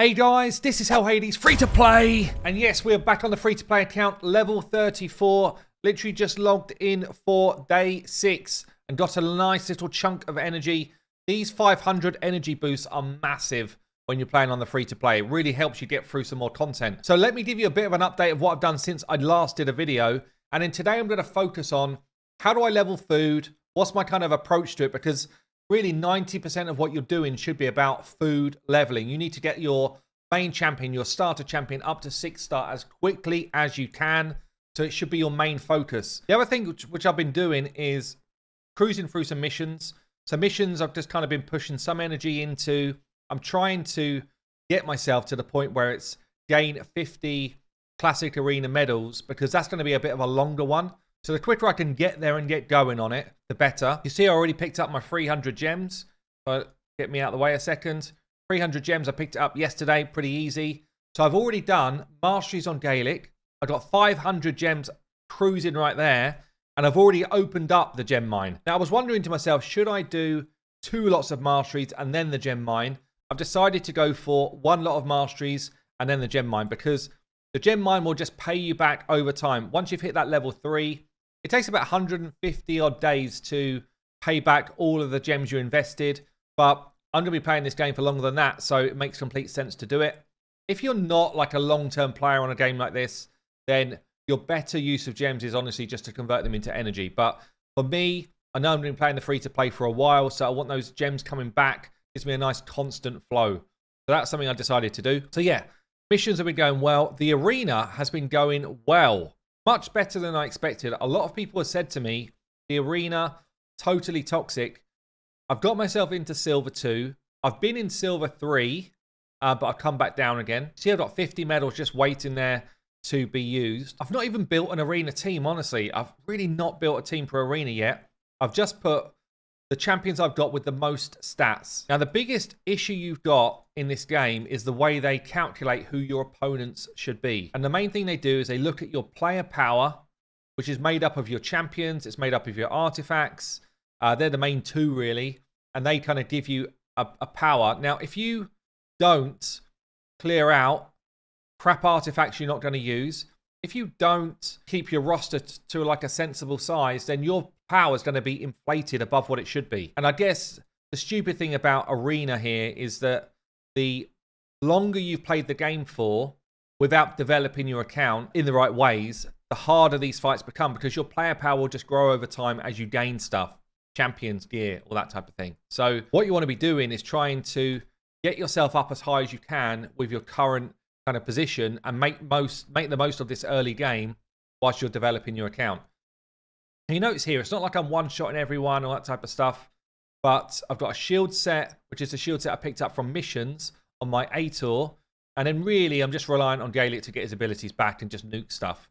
Hey guys, this is Hell Hades, free to play. And yes, we're back on the free to play account, level 34. Literally just logged in for day 6 and got a nice little chunk of energy. These 500 energy boosts are massive when you're playing on the free to play. It really helps you get through some more content. So let me give you a bit of an update of what I've done since I last did a video. And then today I'm going to focus on how do I level food? What's my kind of approach to it? Because really 90% of what you're doing should be about food leveling. You need to get your main champion, your starter champion, up to 6-star as quickly as you can. So it should be your main focus. The other thing which I've been doing is cruising through some missions. So missions I've just kind of been pushing some energy into. I'm trying to get myself to the point where it's gain 50 classic arena medals, because that's going to be a bit of a longer one. So the quicker I can get there and get going on it, the better. You see I already picked up my 300 gems. So get me out of the way a second. 300 gems, I picked it up yesterday, pretty easy. So I've already done masteries on Gaelic. I got 500 gems cruising right there. And I've already opened up the gem mine. Now I was wondering to myself, should I do 2 lots of masteries and then the gem mine? I've decided to go for 1 lot of masteries and then the gem mine, because the gem mine will just pay you back over time. Once you've hit that level 3, it takes about 150 odd days to pay back all of the gems you invested. But I'm going to be playing this game for longer than that, so it makes complete sense to do it. If you're not like a long-term player on a game like this, then your better use of gems is honestly just to convert them into energy. But for me, I know I've been playing the free-to-play for a while, so I want those gems coming back. Gives me a nice constant flow. So that's something I decided to do. So yeah, missions have been going well. The arena has been going well. Much better than I expected. A lot of people have said to me, the arena, totally toxic. I've got myself into Silver 2. I've been in Silver 3, but I've come back down again. See, I've got 50 medals just waiting there to be used. I've not even built an arena team, honestly. I've really not built a team for arena yet. I've just put the champions I've got with the most stats. Now, the biggest issue you've got in this game is the way they calculate who your opponents should be. And the main thing they do is they look at your player power, which is made up of your champions. It's made up of your artifacts. They're the main 2, really. And they kind of give you a power. Now, if you don't clear out crap artifacts you're not going to use, if you don't keep your roster to like a sensible size, then your power is going to be inflated above what it should be. And I guess the stupid thing about arena here is that the longer you've played the game for without developing your account in the right ways, the harder these fights become, because your player power will just grow over time as you gain stuff, champions, gear, all that type of thing. So what you want to be doing is trying to get yourself up as high as you can with your current kind of position and make the most of this early game whilst you're developing your account. And you notice here, it's not like I'm one-shotting everyone or that type of stuff, but I've got a shield set, which is the shield set I picked up from missions on my A tour, and then really I'm just reliant on Gaelic to get his abilities back and just nuke stuff.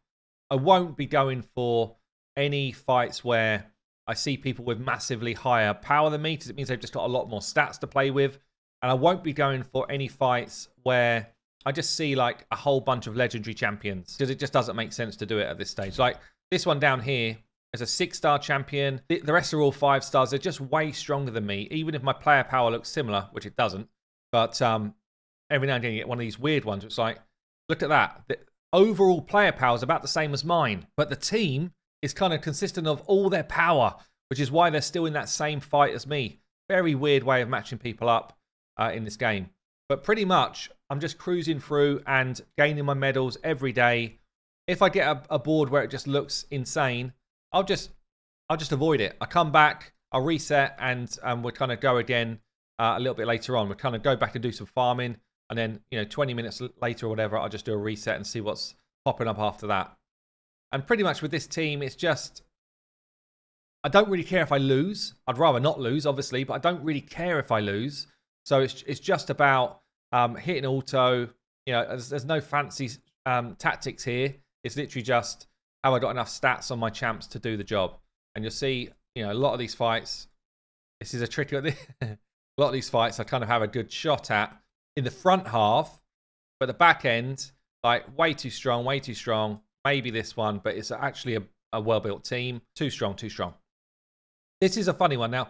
I won't be going for any fights where I see people with massively higher power than me, because it means they've just got a lot more stats to play with, and I won't be going for any fights where I just see like a whole bunch of legendary champions, because it just doesn't make sense to do it at this stage. Like this one down here is a 6-star champion. The rest are all 5 stars. They're just way stronger than me, even if my player power looks similar, which it doesn't. But every now and then you get one of these weird ones. It's like, look at that. The overall player power is about the same as mine, but the team is kind of consistent of all their power, which is why they're still in that same fight as me. Very weird way of matching people up in this game. But pretty much, I'm just cruising through and gaining my medals every day. If I get a board where it just looks insane, I'll just avoid it. I come back, I'll reset, and we'll kind of go again a little bit later on. We'll kind of go back and do some farming, and then 20 minutes later or whatever, I'll just do a reset and see what's popping up after that. And pretty much with this team, it's just, I don't really care if I lose. I'd rather not lose, obviously, but I don't really care if I lose. So it's just about hitting auto. There's no fancy tactics here. It's literally just, have I got enough stats on my champs to do the job? And you'll see, a lot of these fights, this is a tricky one. A lot of these fights I kind of have a good shot at in the front half, but the back end, like way too strong. Maybe this one, but it's actually a well-built team. Too strong. This is a funny one. Now,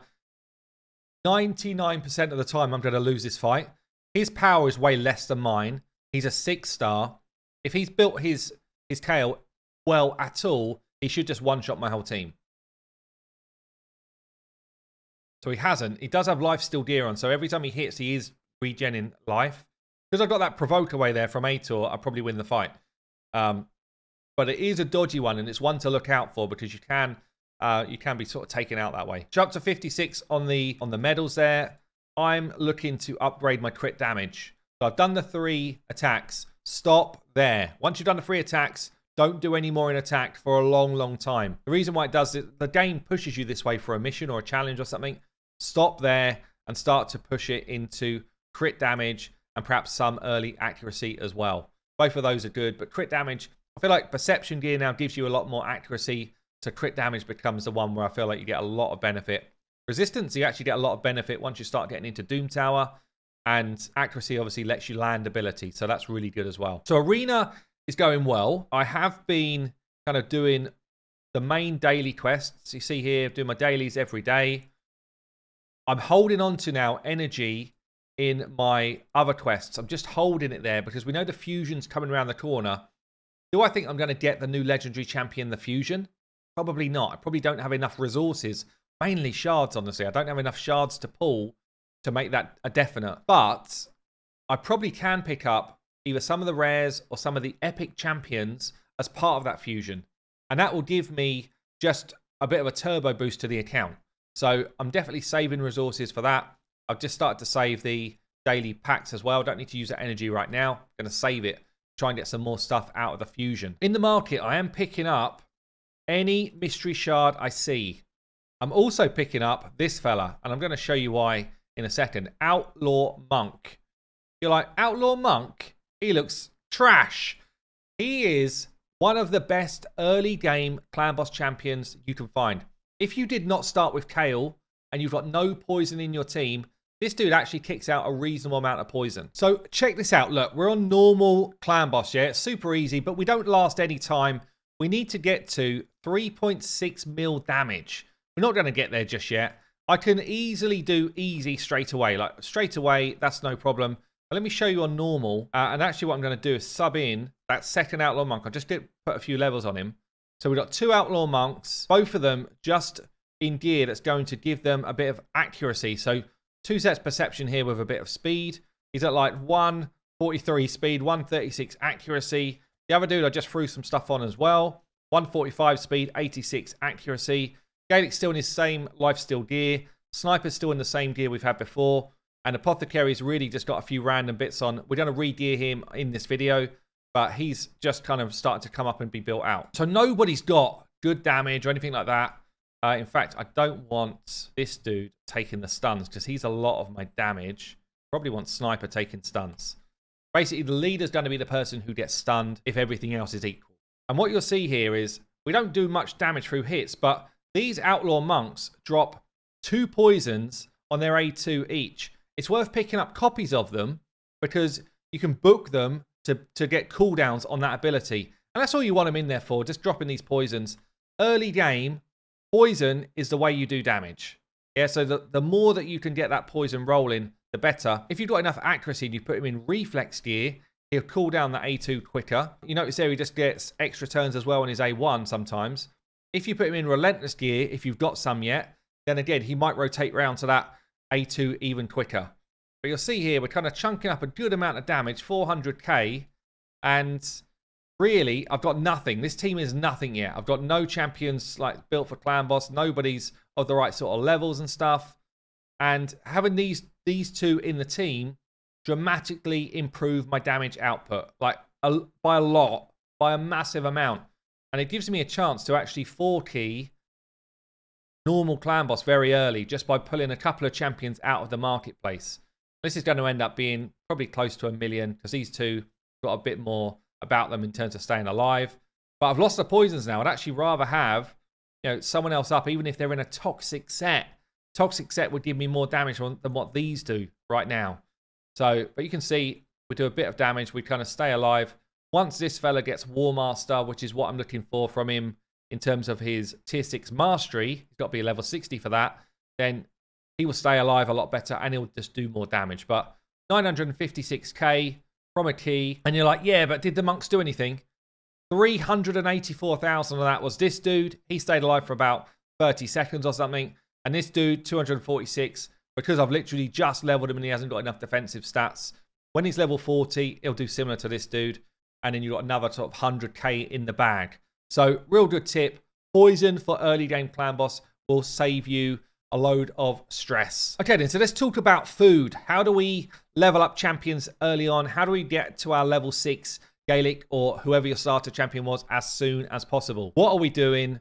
99% of the time I'm going to lose this fight. His power is way less than mine. He's a 6-star. If he's built his KO well at all, he should just one-shot my whole team. So he hasn't. He does have life steal gear on, so every time he hits, he is regenerating life. Because I've got that provoke away there from Ator, I'll probably win the fight. But it is a dodgy one, and it's one to look out for because you can be sort of taken out that way. So up to 56 on the medals there. I'm looking to upgrade my crit damage. So I've done the 3 attacks. Stop there. Once you've done the 3 attacks, don't do any more in attack for a long, long time. The reason why it does it, the game pushes you this way for a mission or a challenge or something. Stop there and start to push it into crit damage and perhaps some early accuracy as well. Both of those are good, but crit damage, I feel like perception gear now gives you a lot more accuracy. So crit damage becomes the one where I feel like you get a lot of benefit. Resistance, you actually get a lot of benefit once you start getting into Doom Tower. And accuracy obviously lets you land ability. So that's really good as well. So Arena is going well. I have been kind of doing the main daily quests. You see here, doing my dailies every day. I'm holding on to now energy in my other quests. I'm just holding it there because we know the fusion's coming around the corner. Do I think I'm going to get the new legendary champion, the fusion? Probably not. I probably don't have enough resources. Mainly shards, honestly. I don't have enough shards to pull to make that a definite. But I probably can pick up either some of the rares or some of the epic champions as part of that fusion. And that will give me just a bit of a turbo boost to the account. So I'm definitely saving resources for that. I've just started to save the daily packs as well. Don't need to use that energy right now. I'm going to save it. Try and get some more stuff out of the fusion. In the market, I am picking up any mystery shard I see. I'm also picking up this fella. And I'm going to show you why in a second. Outlaw Monk. You're like, Outlaw Monk? He looks trash. He is one of the best early game clan boss champions you can find. If you did not start with Kale and you've got no poison in your team, this dude actually kicks out a reasonable amount of poison. So check this out. Look, we're on normal clan boss, yeah? It's super easy, but we don't last any time. We need to get to 3.6 mil damage. We're not going to get there just yet. I can easily do easy straight away. Like straight away, that's no problem. But let me show you on normal. And actually what I'm going to do is sub in that second Outlaw Monk. I'll just put a few levels on him. So we've got 2 Outlaw Monks, both of them just in gear that's going to give them a bit of accuracy. So 2 sets perception here with a bit of speed. He's at like 143 speed, 136 accuracy. The other dude I just threw some stuff on as well. 145 speed, 86 accuracy. Gaelic's still in his same lifesteal gear. Sniper's still in the same gear we've had before. And Apothecary's really just got a few random bits on. We're going to re-gear him in this video. But he's just kind of starting to come up and be built out. So nobody's got good damage or anything like that. In fact, I don't want this dude taking the stuns because he's a lot of my damage. Probably want Sniper taking stuns. Basically, the leader's going to be the person who gets stunned if everything else is equal. And what you'll see here is we don't do much damage through hits, but these Outlaw Monks drop 2 poisons on their A2 each. It's worth picking up copies of them because you can book them to get cooldowns on that ability. And that's all you want them in there for, just dropping these poisons. Early game, poison is the way you do damage. Yeah, so the more that you can get that poison rolling, the better. If you've got enough accuracy and you put him in reflex gear, he'll cool down that A2 quicker. You notice there he just gets extra turns as well on his A1 sometimes. If you put him in relentless gear, if you've got some yet, then again, he might rotate round to that A2 even quicker. But you'll see here, we're kind of chunking up a good amount of damage, 400k. And really, I've got nothing. This team is nothing yet. I've got no champions like built for clan boss. Nobody's of the right sort of levels and stuff. And having these 2 in the team dramatically improve my damage output. Like by a lot, by a massive amount. And it gives me a chance to actually 4-key normal clan boss very early just by pulling a couple of champions out of the marketplace. This is going to end up being probably close to 1 million because these 2 got a bit more about them in terms of staying alive. But I've lost the poisons now. I'd actually rather have someone else up, even if they're in a toxic set. Toxic set would give me more damage than what these do right now. So, but you can see we do a bit of damage. We kind of stay alive. Once this fella gets War Master, which is what I'm looking for from him in terms of his tier 6 mastery, he's got to be level 60 for that, then he will stay alive a lot better and he'll just do more damage. But 956k from a key. And you're like, yeah, but did the monks do anything? 384,000 of that was this dude. He stayed alive for about 30 seconds or something. And this dude, 246, because I've literally just leveled him and he hasn't got enough defensive stats. When he's level 40, he'll do similar to this dude. And then you've got another sort of 100k in the bag. So real good tip. Poison for early game clan boss will save you a load of stress. Okay then, so let's talk about food. How do we level up champions early on? How do we get to our level 6 Gaelic or whoever your starter champion was as soon as possible? What are we doing?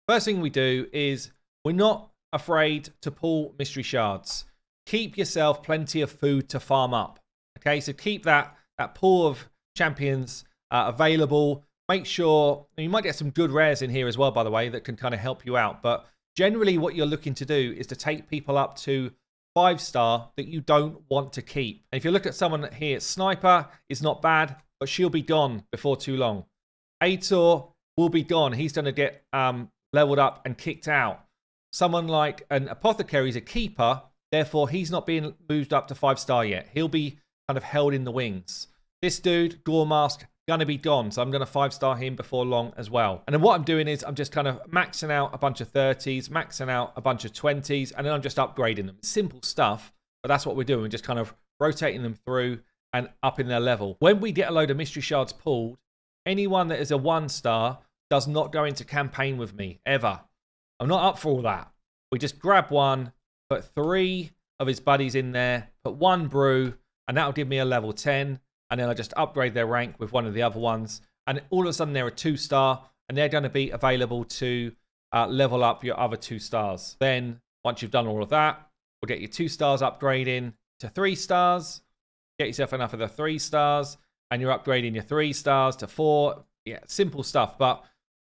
First thing we do is we're not afraid to pull mystery shards. Keep yourself plenty of food to farm up. Okay, so keep that pool of champions available. Make sure, you might get some good rares in here as well, by the way, that can kind of help you out. But generally what you're looking to do is to take people up to 5-star that you don't want to keep. And if you look at someone here, Sniper is not bad, but she'll be gone before too long. Aitor will be gone. He's going to get leveled up and kicked out. Someone like an Apothecary is a keeper, therefore he's not being moved up to 5-star yet. He'll be kind of held in the wings. This dude, Gore Mask, gonna be gone, so I'm gonna 5-star him before long as well. And then what I'm doing is I'm just kind of maxing out a bunch of 30s, maxing out a bunch of 20s, and then I'm just upgrading them. Simple stuff, but that's what we're doing. We're just kind of rotating them through and up in their level. When we get a load of mystery shards pulled, anyone that is a 1-star does not go into campaign with me ever. I'm not up for all that. We just grab one, put 3 of his buddies in there, put 1 brew, and that'll give me a level 10. And then I just upgrade their rank with one of the other ones. And all of a sudden they're a 2-star. And they're going to be available to level up your other 2 stars. Then once you've done all of that, we'll get your 2 stars upgrading to 3 stars. Get yourself enough of the 3 stars. And you're upgrading your 3 stars to 4. Yeah, simple stuff. But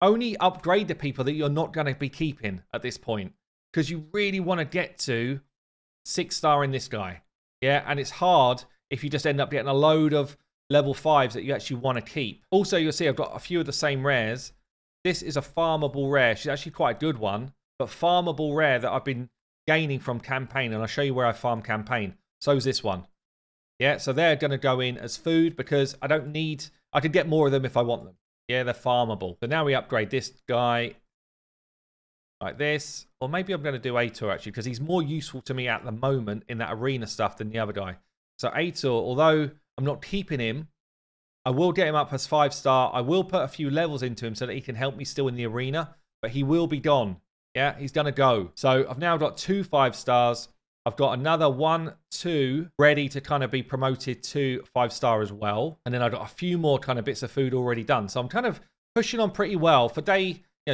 only upgrade the people that you're not going to be keeping at this point. Because you really want to get to 6-star in this guy. Yeah, and it's hard if you just end up getting a load of level 5s that you actually want to keep. Also, you'll see I've got a few of the same rares. This is a farmable rare. She's actually quite a good one, but farmable rare that I've been gaining from campaign, and I'll show you where I farm campaign. So is this one. Yeah, so they're going to go in as food because I could get more of them if I want them. Yeah, they're farmable. So now we upgrade this guy like this, or maybe I'm going to do Aitor actually because he's more useful to me at the moment in that arena stuff than the other guy. So Aitor, although I'm not keeping him, I will get him up as 5-star. I will put a few levels into him so that he can help me still in the arena, but he will be gone. Yeah, he's going to go. So I've now got 2 5-stars. I've got another 1, 2 ready to kind of be promoted to 5-star as well. And then I've got a few more kind of bits of food already done. So I'm kind of pushing on pretty well. For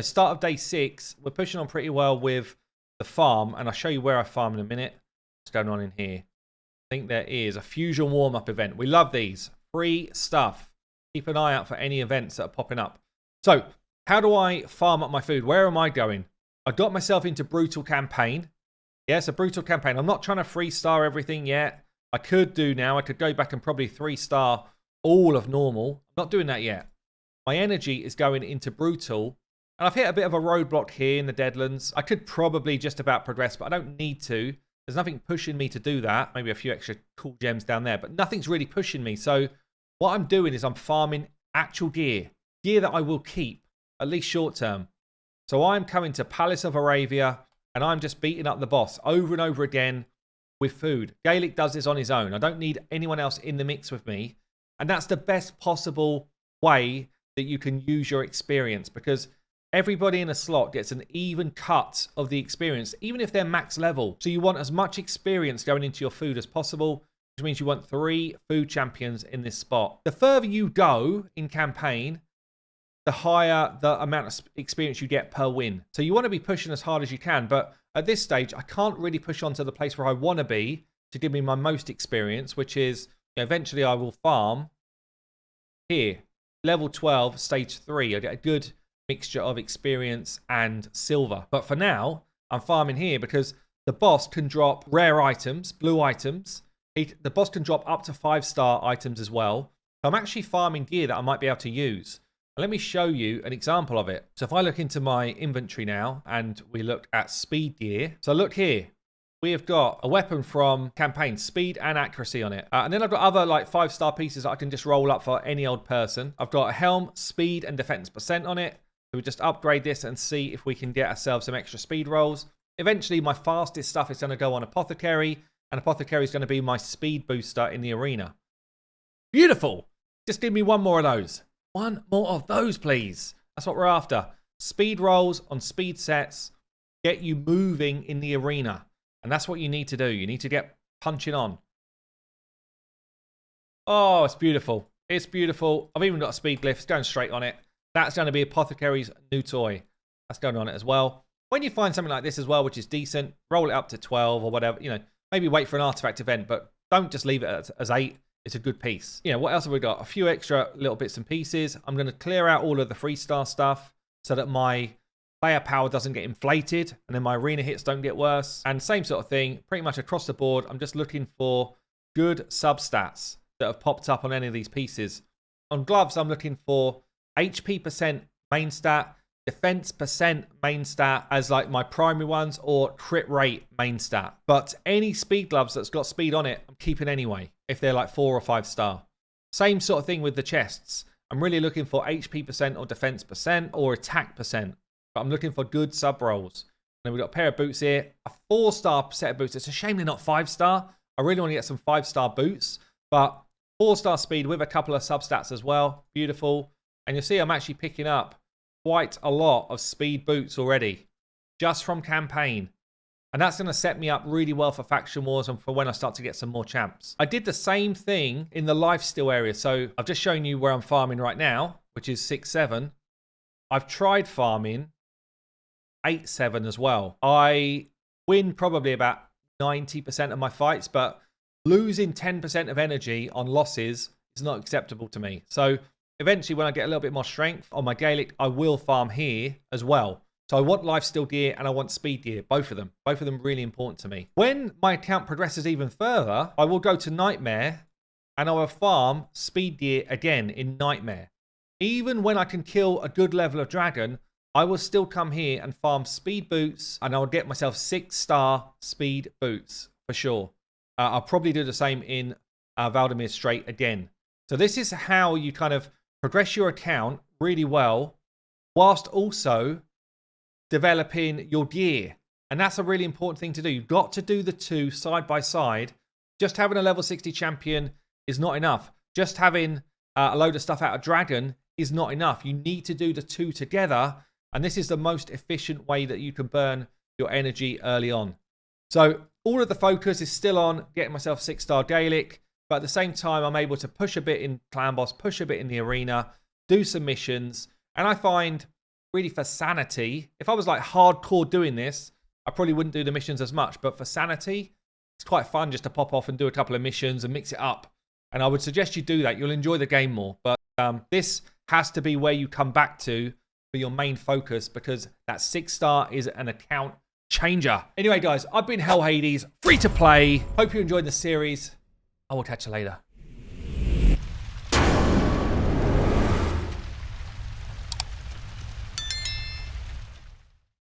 start of day 6, we're pushing on pretty well with the farm. And I'll show you where I farm in a minute. What's going on in here? I think there is a fusion warm-up event. We love these. Free stuff. Keep an eye out for any events that are popping up. So, how do I farm up my food? Where am I going? I got myself into Brutal Campaign. Yes, a Brutal Campaign. I'm not trying to 3-star everything yet. I could do now. I could go back and probably 3-star all of normal. I'm not doing that yet. My energy is going into Brutal. And I've hit a bit of a roadblock here in the Deadlands. I could probably just about progress, but I don't need to. There's nothing pushing me to do that. Maybe a few extra cool gems down there, but nothing's really pushing me. So what I'm doing is I'm farming actual gear that I will keep, at least short term. So I'm coming to Palace of Aravia and I'm just beating up the boss over and over again with food. Gaelic does this on his own. I don't need anyone else in the mix with me. And that's the best possible way that you can use your experience because everybody in a slot gets an even cut of the experience, even if they're max level. So you want as much experience going into your food as possible, which means you want 3 food champions in this spot. The further you go in campaign, the higher the amount of experience you get per win. So you want to be pushing as hard as you can, but at this stage, I can't really push on to the place where I want to be to give me my most experience, which is eventually I will farm here. Level 12, stage 3. I get a good mixture of experience and silver. But for now, I'm farming here because the boss can drop rare items, blue items. The boss can drop up to 5-star items as well. So I'm actually farming gear that I might be able to use. And let me show you an example of it. So if I look into my inventory now and we look at speed gear. So look here. we have got a weapon from campaign, speed and accuracy on it. And then I've got other like 5-star pieces that I can just roll up for any old person. I've got a helm, speed and defense % on it. So we just upgrade this and see if we can get ourselves some extra speed rolls. Eventually, my fastest stuff is going to go on Apothecary, and Apothecary is going to be my speed booster in the arena. Beautiful. Just give me one more of those. One more of those, please. That's what we're after. Speed rolls on speed sets get you moving in the arena. And that's what you need to do. You need to get punching on. Oh, it's beautiful. It's beautiful. I've even got a speed glyph. It's going straight on it. That's going to be Apothecary's new toy. That's going on it as well. When you find something like this as well, which is decent, roll it up to 12 or whatever. You know, maybe wait for an artifact event, but don't just leave it as 8. It's a good piece. You know, what else have we got? A few extra little bits and pieces. I'm going to clear out all of the 3-star stuff so that my player power doesn't get inflated and then my arena hits don't get worse. And same sort of thing, pretty much across the board. I'm just looking for good substats that have popped up on any of these pieces. On gloves, I'm looking for HP % main stat, defense % main stat as like my primary ones, or crit rate main stat. But any speed gloves that's got speed on it, I'm keeping anyway, if they're like 4 or 5 star. Same sort of thing with the chests. I'm really looking for HP % or defense % or attack %. But I'm looking for good sub rolls. And then we've got a pair of boots here, a 4-star set of boots. It's a shame they're not 5-star. I really want to get some 5-star boots, but 4-star speed with a couple of substats as well. Beautiful. And you'll see I'm actually picking up quite a lot of speed boots already, just from campaign. And that's going to set me up really well for faction wars and for when I start to get some more champs. I did the same thing in the lifesteal area. So I've just shown you where I'm farming right now, which is 6-7. I've tried farming 8-7 as well. I win probably about 90% of my fights, but losing 10% of energy on losses is not acceptable to me. So eventually, when I get a little bit more strength on my Gaelic, I will farm here as well. So I want lifesteal gear and I want speed gear, both of them. Both of them really important to me. When my account progresses even further, I will go to Nightmare and I will farm speed gear again in Nightmare. Even when I can kill a good level of dragon, I will still come here and farm speed boots, and I will get myself 6-star speed boots for sure. I'll probably do the same in Valdemar Strait again. So this is how you kind of progress your account really well, whilst also developing your gear. And that's a really important thing to do. You've got to do the two side by side. Just having a level 60 champion is not enough. Just having a load of stuff out of dragon is not enough. You need to do the two together. And this is the most efficient way that you can burn your energy early on. So all of the focus is still on getting myself 6-star Gaelic. But at the same time, I'm able to push a bit in Clan Boss, push a bit in the arena, do some missions. And I find, really for sanity, if I was like hardcore doing this, I probably wouldn't do the missions as much. But for sanity, it's quite fun just to pop off and do a couple of missions and mix it up. And I would suggest you do that. You'll enjoy the game more. But this has to be where you come back to for your main focus, because that 6-star is an account changer. Anyway, guys, I've been Hell Hades, free to play. Hope you enjoyed the series. I will catch you later.